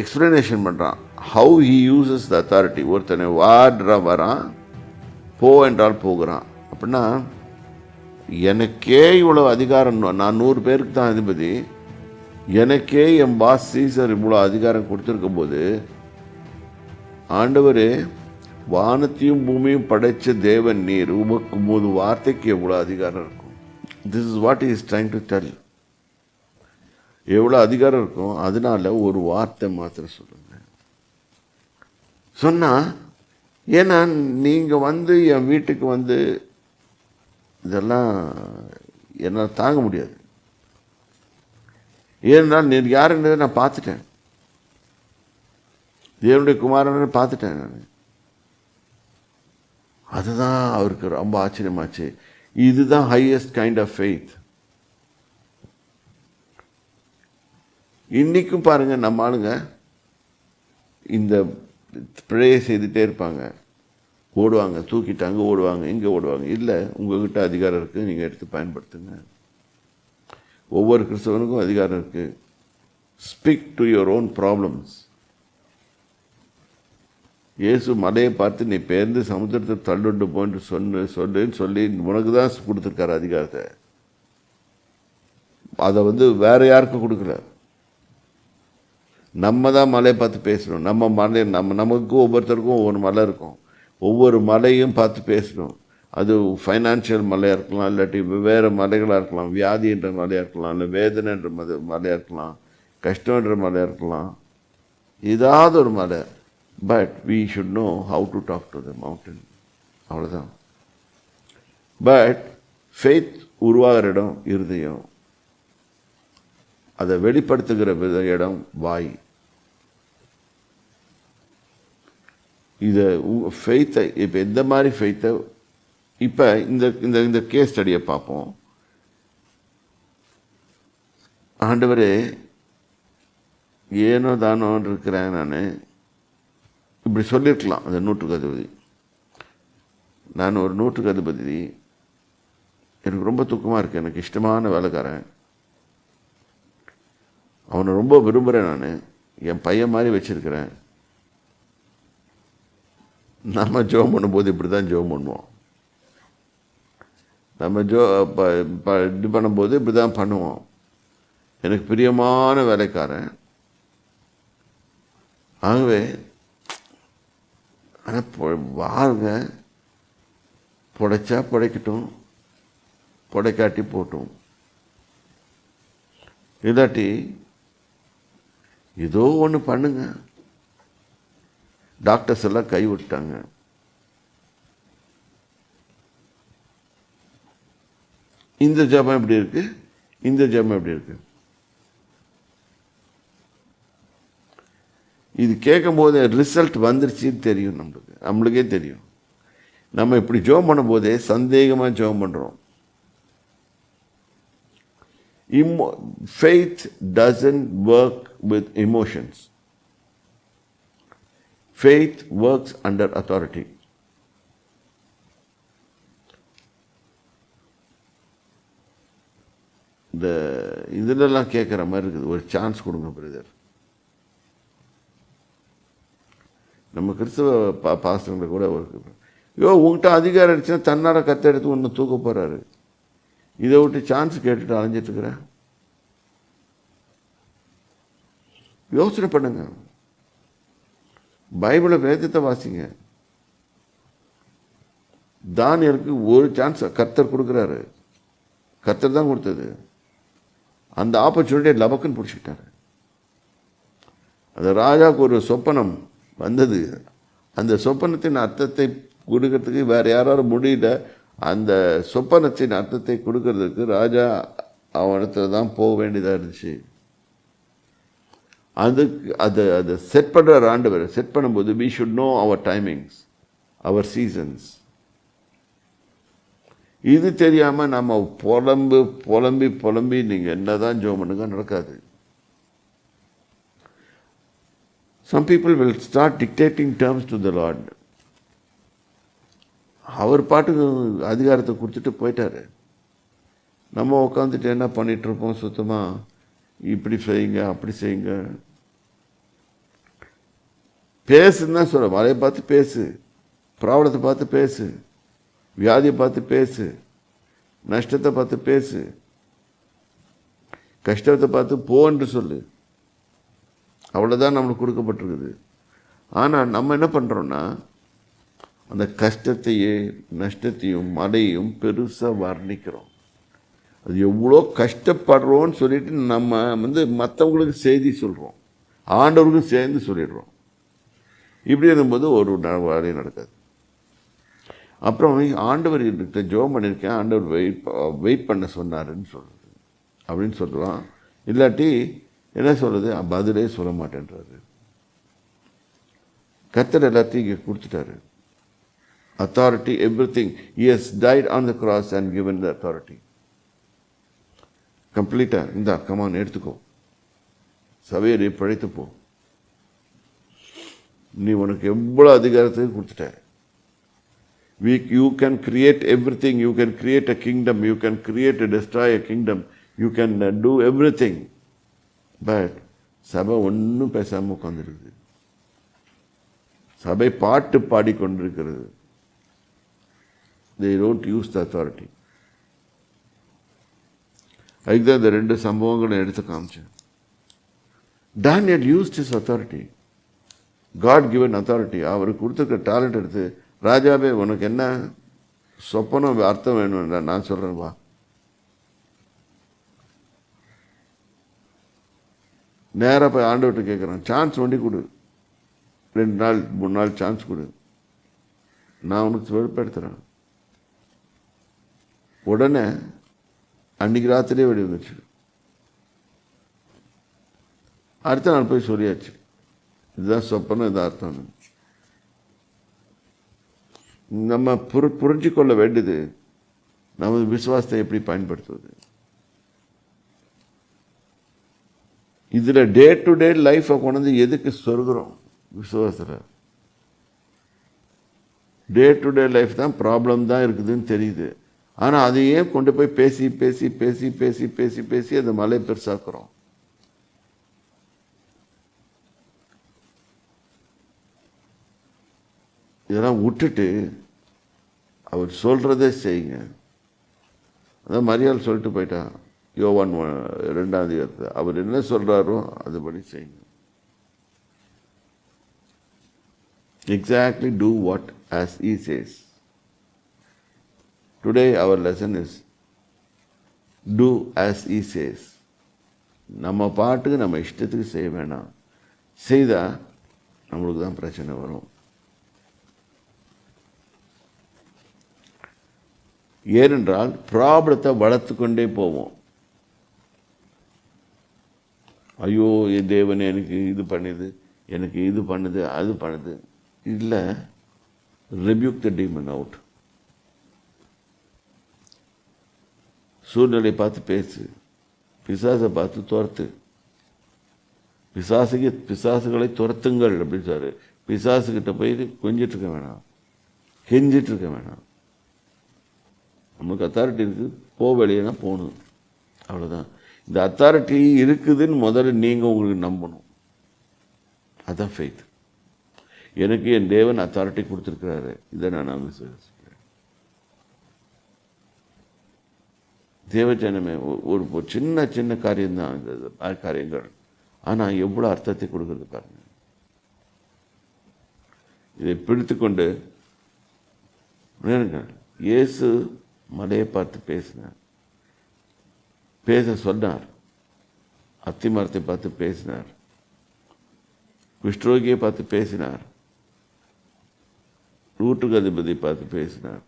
Explanation பண்ணுறான். How he uses the authority. ஒருத்தனை வாடுற வரான், போ என்றால் போகிறான். அப்படின்னா எனக்கே இவ்வளோ அதிகாரம், நான் 100 பேருக்கு தான் அதிபதி, எனக்கே என் பாஸ் சீசர் இவ்வளோ அதிகாரம் கொடுத்துருக்கும் போது, ஆண்டவரே வானத்தையும் பூமியும் படைச்ச தேவன் நீர், உமக்கு 3 வார்த்தைக்கு எவ்வளோ அதிகாரம் இருக்கும். This is what is trying to tell. எவ்வளோ அதிகாரம் இருக்கும், அதனால ஒரு வார்த்தை மாத்திரம் சொல்லுங்க சொன்னால். ஏன்னா நீங்கள் என் வீட்டுக்கு இதெல்லாம் என்னால் தாங்க முடியாது. ஏனென்றால் நீ யாருன்றதை நான் பார்த்துட்டேன், தேவனுடைய குமாரனை பார்த்துட்டேன் நான். அதுதான் அவருக்கு ரொம்ப ஆச்சரியமாச்சு. இதுதான் ஹையஸ்ட் கைண்ட் ஆஃப் ஃபெய்த். இன்றைக்கும் பாருங்கள், நம்ம ஆளுங்க இந்த ப்ரேயர் செய்துகிட்டே இருப்பாங்க, ஓடுவாங்க, தூக்கிட்டாங்க ஓடுவாங்க, இங்கே ஓடுவாங்க. இல்லை, உங்கள்கிட்ட அதிகாரம் இருக்குது, நீங்கள் எடுத்து பயன்படுத்துங்க. ஒவ்வொரு கிறிஸ்தவனுக்கும் அதிகாரம் இருக்குது. Speak to your own problems. இயேசு மலையை பார்த்து நீ பேர்ந்து சமுத்திரத்தை தள்ளுண்டு போன்று சொல்லுன்னு சொல்லி உனக்கு தான் கொடுத்துருக்காரு அதிகாரத்தை. அதை வேற யாருக்கும் கொடுக்கல. நம்ம தான் மலையை பார்த்து பேசணும். நம்ம மலை நமக்கு ஒவ்வொருத்தருக்கும் ஒவ்வொரு மலை இருக்கும். ஒவ்வொரு மலையும் பார்த்து பேசணும். அது ஃபைனான்ஷியல் மலையாக இருக்கலாம், இல்லாட்டி வேறு மலைகளாக இருக்கலாம், வியாதின்ற மலையாக இருக்கலாம், இல்லை வேதனைன்ற மலையாக இருக்கலாம், கஷ்டன்ற மலையாக இருக்கலாம், ஏதாவது ஒரு மலை. But we should know how to talk to the mountain. அவ்வளோதான். பட் ஃபெய்த் உருவாகிற இடம் இருதயம், அதை வெளிப்படுத்துகிற இடம் வாய். இதை ஃபெய்த்தை இப்போ எந்த மாதிரி ஃபெய்த்தை, இப்போ இந்த கேஸ் ஸ்டடியை பார்ப்போம். ஆண்டவரே ஏனோ தானோன்னு இருக்கிறேன் நான், இப்படி சொல்லியிருக்கலாம். அந்த 100க்கு அதிபதி, நான் ஒரு 100க்கு அதிபதி, எனக்கு ரொம்ப துக்கமாக இருக்குது, எனக்கு இஷ்டமான வேலைக்காரன், அவனை ரொம்ப விரும்புகிறேன், நான் என் பையன் மாதிரி வச்சுருக்கிறேன். நம்ம ஜோம் பண்ணும்போது இப்படி தான் ஜோம் பண்ணுவோம். நம்ம இது பண்ணும்போது இப்படி தான் பண்ணுவோம். எனக்கு பிரியமான வேலைக்காரன். ஆகவே ஆனால் வாருங்க, புடைச்சா புடைக்கட்டும், புடைக்காட்டி போட்டும். இல்லாட்டி ஏதோ ஒன்று பண்ணுங்க. டாக்டர்ஸ் எல்லாம் கைவிட்டாங்க. இந்த ஜபம் எப்படி இருக்கு, இந்த ஜபம் எப்படி இருக்கு, இது கேட்கும் போது ரிசல்ட் வந்துருச்சுன்னு தெரியும். நம்மளுக்கே தெரியும். நம்ம இப்படி ஜெபம் பண்ணும் போதே சந்தேகமாக ஜெபம் பண்ணுறோம். Faith doesn't work with emotions. Faith works under authority. இதெல்லாம் கேட்குற மாதிரி இருக்குது. ஒரு சான்ஸ் கொடுங்க பிரதர். நம்ம கிறிஸ்தவ பாஸ்டர்களை கூட உங்கள்கிட்ட அதிகாரம் இருந்துச்சுன்னா தன்னார கத்தை எடுத்து ஒன்று தூக்க போகிறாரு. இதை விட்டு சான்ஸ் கேட்டுட்டு அலைஞ்சிட்ருக்கிறேன். யோசனை பண்ணுங்க. பைபிளை வேதத்தை வாசிங்க. தானியலுக்கு ஒரு சான்ஸ் கர்த்தர் கொடுக்குறாரு. கர்த்தர் தான் கொடுத்தது. அந்த ஆப்பர்ச்சுனிட்டியை லபக்குன்னு பிடிச்சிக்கிட்டாரு. அந்த ராஜாவுக்கு ஒரு சொப்பனம் வந்தது. அந்த சொப்பனத்தின் அர்த்தத்தை கொடுக்கறதுக்கு வேறு யாராவது முடியல. அந்த சொப்பனத்தின் அர்த்தத்தை கொடுக்கறதுக்கு ராஜா அவனிடத்துல தான் போக வேண்டியதாக இருந்துச்சு. அதை செட் பண்ணுற ஆண்டவர் செட் பண்ணும்போது we should know our timings, our seasons. இது தெரியாமல் நம்ம புலம்பி நீங்கள் என்ன தான் ஜெபம் பண்ணுங்க நடக்காது. Some people will start dictating terms to the Lord. அவர் பாட்டுக்கு அதிகாரத்தை கொடுத்துட்டு போயிட்டாரு. நம்ம உட்காந்துட்டு என்ன பண்ணிகிட்ருப்போம், சுத்தமாக இப்படி செய்யுங்க அப்படி செய்யுங்க. பேசுன்னு தான் சொல்ல. மலையை பார்த்து பேசு, ப்ராப்ளத்தை பார்த்து பேசு, வியாதியை பார்த்து பேசு, நஷ்டத்தை பார்த்து பேசு, கஷ்டத்தை பார்த்து போன்று சொல்லு. அவ்வளோதான் நம்மளுக்கு கொடுக்கப்பட்டிருக்குது. ஆனால் நம்ம என்ன பண்ணுறோன்னா, அந்த கஷ்டத்தையே நஷ்டத்தையும் மழையும் பெருசாக வர்ணிக்கிறோம். அது எவ்வளோ கஷ்டப்படுறோன்னு சொல்லிட்டு நம்ம மற்றவங்களுக்கு செய்தி சொல்கிறோம், ஆண்டவருக்கும் சேர்ந்து சொல்லிடுறோம். இப்படி இருக்கும்போது ஒரு வேலையும் நடக்காது. அப்புறம் ஆண்டவர் ஜெபம் பண்ணியிருக்கேன், ஆண்டவர் வெயிட் பண்ண சொன்னாருன்னு சொல்கிறது அப்படின்னு சொல்லுவான். இல்லாட்டி என்ன சொல்கிறது, பதிலே சொல்ல மாட்டேன்றாரு. கர்த்தர் எல்லாத்தையும் இங்கே கொடுத்துட்டாரு. Authority, everything. He has died on the cross and given the authority. கம்ப்ளீட்டாக இந்த கமான் எடுத்துக்கோ, சபையை பழைத்து போ. நீ உனக்கு எவ்வளோ அதிகாரத்தையும் கொடுத்துட்ட. You can create everything. You can create a kingdom. You can create a destroy a kingdom. You can do everything. But சபை ஒன்றும் பேசாமல் உட்காந்துருக்குது. சபை பாட்டு பாடிக்கொண்டிருக்கிறது. They don't use the authority. அதுதான் இந்த 2 சம்பவங்களும் எடுத்து காமிச்சேன். Daniel used his authority. God given authority. அவருக்கு கொடுத்துருக்க டேலண்ட் எடுத்து, ராஜாவே உனக்கு என்ன சொப்பனம் அர்த்தம் வேணும்டா, நான் சொல்கிறேன் வா. நேராக போய் ஆண்டவர்கிட்ட கேட்குறான், சான்ஸ் ஒண்டி கொடு, 2 நாள் 3 நாள் சான்ஸ் கொடு, நான் உனக்கு வெளிப்படுத்துகிறேன். உடனே அன்றைக்கி ராத்திரியே வெடி வந்துச்சு. அடுத்த நாள் போய் சொல்லியாச்சு, இதுதான் சொப்பனம், இதான் அர்த்தம். நம்ம புரிஞ்சு கொள்ள வேண்டியது நமது விசுவாசத்தை எப்படி பயன்படுத்துவது. இதில் டே டு டே லைஃப்பை கொண்டு வந்து எதுக்கு சொருகிறோம்? விசுவாசத்தில் டே டு டே லைஃப் தான் ப்ராப்ளம் தான் இருக்குதுன்னு தெரியுது. ஆனால் அதையே கொண்டு போய் பேசி பேசி பேசி பேசி பேசி பேசி அந்த மலை பெருசாக்குறோம். இதெல்லாம் விட்டுட்டு அவர் சொல்கிறதே செய்யுங்க. அதான் மரியாள் சொல்லிட்டு போயிட்டான் யோவான் 2ஆம் அதிகாரத்தில். அவர் என்ன சொல்கிறாரோ அதுபடி செய்யுங்க. Exactly do what as he says. Today our lesson is do as he says. நம்ம பாட்டுக்கு நம்ம இஷ்டத்துக்கு செய்ய வேணாம். செய்தால் நம்மளுக்கு தான் பிரச்சனை வரும். ஏனென்றால் ப்ராப்ளத்தை வளர்த்து கொண்டே போவோம். ஐயோ என் தேவன் எனக்கு இது பண்ணுது, எனக்கு இது பண்ணுது, அது பண்ணுது. இல்லை, rebuke the demon out. சூழ்நிலை பார்த்து பேசு, பிசாசை பார்த்து துரத்து. பிசாசுகளை துரத்துங்கள் அப்படின்னு சார். பிசாசுக்கிட்ட போய் கொஞ்சிட்டு இருக்க வேணாம், கெஞ்சிட்டு இருக்க வேணாம். நமக்கு அத்தாரிட்டி இருக்குது, வெளியேனா போகணும், அவ்வளோதான். இந்த அத்தாரிட்டி இருக்குதுன்னு முதல்ல நீங்கள் உங்களுக்கு நம்பணும். அதுதான் ஃபெய்த். எனக்கு என் தேவன் அத்தாரிட்டி கொடுத்துருக்கிறாரு, இதை நான் விசுவாசிக்கிறேன். தேவஜனமே, ஒரு சின்ன சின்ன காரியம்தான் இந்த காரியங்கள், ஆனால் எவ்வளோ அர்த்தத்தை கொடுக்குறது பாருங்க. இதை பிடித்து கொண்டு இயேசு மலையை பார்த்து பேசினார், பேச சொன்னார். அத்தி மரத்தை பார்த்து பேசினார், குஷ்டரோகியை பார்த்து பேசினார், நூற்றுக்கு அதிபதி பார்த்து பேசினார்.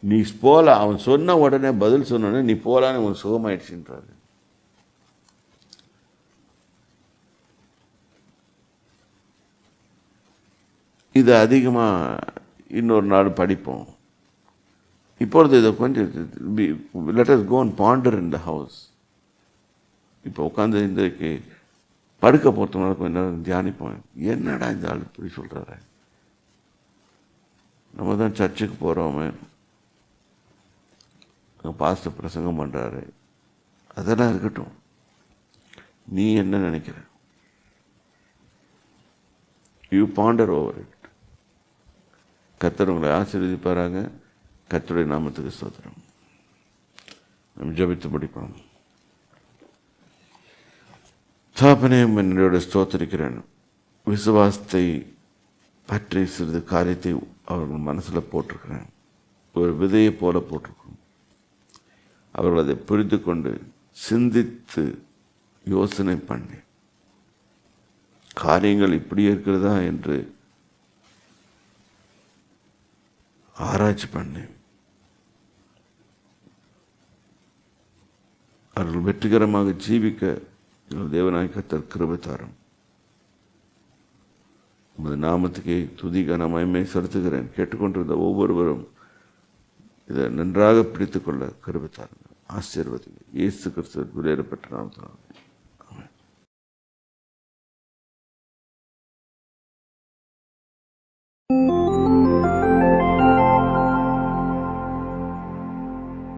நீ போல, அவன் சொன்ன உடனே பதில் சொன்னோடனே நீ போலான்னு உன் சுகமாயிடுச்சுன்றாரு. இது அதிகமாக இன்னொரு நாள் படிப்போம். இப்பொழுது இதை கொஞ்சம் let us go and ponder in the house. இப்போ உட்காந்து இன்றைக்கு படுக்க போகிறதுனால கொஞ்ச நேரம் தியானிப்போம். என்னடா இந்த ஆள் இப்படி சொல்கிறாரு, நம்ம தான் சர்ச்சுக்கு போகிறோமே, பாஸ்டர் பிரசங்கம் பண்ணுறாரு, அதெல்லாம் இருக்கட்டும். நீ என்ன நினைக்கிற? You Pander over it. கர்த்தர் உங்களை ஆசீர்வதிப்பாராங்க. கர்த்தருடைய நாமத்துக்கு ஸ்தோத்திரம். நம்ம ஜெபித்து முடிப்போம். தகப்பனே, என்னோட ஸ்தோத்திரிக்கிறேன். விசுவாசத்தை பற்றி சிறிது காரியத்தை அவர்கள் மனசில் போட்டிருக்கிறேன். ஒரு விதையை போல போட்டிருக்கோம். அவர்கள் அதை புரிந்து கொண்டு சிந்தித்து யோசனை பண்ணி காரியங்கள் இப்படி இருக்கிறதா என்று ஆராய்ச்சி பண்ணி அவர்கள் வெற்றிகரமாக ஜீவிக்க தேவனாய் கர்த்தர் கிருபை தாரும். உமது நாமத்துக்கே துதி கன மகிமை செலுத்துகிறேன். கேட்டுக்கொண்டிருந்த ஒவ்வொருவரும் இதை நன்றாக பிடித்துக்கொள்ள கிருபை தாருங்கள். ஆசீர்வதிங்க. இயேசு கிறிஸ்துவின் விலையேறப்பட்ட நாமத்தினால்.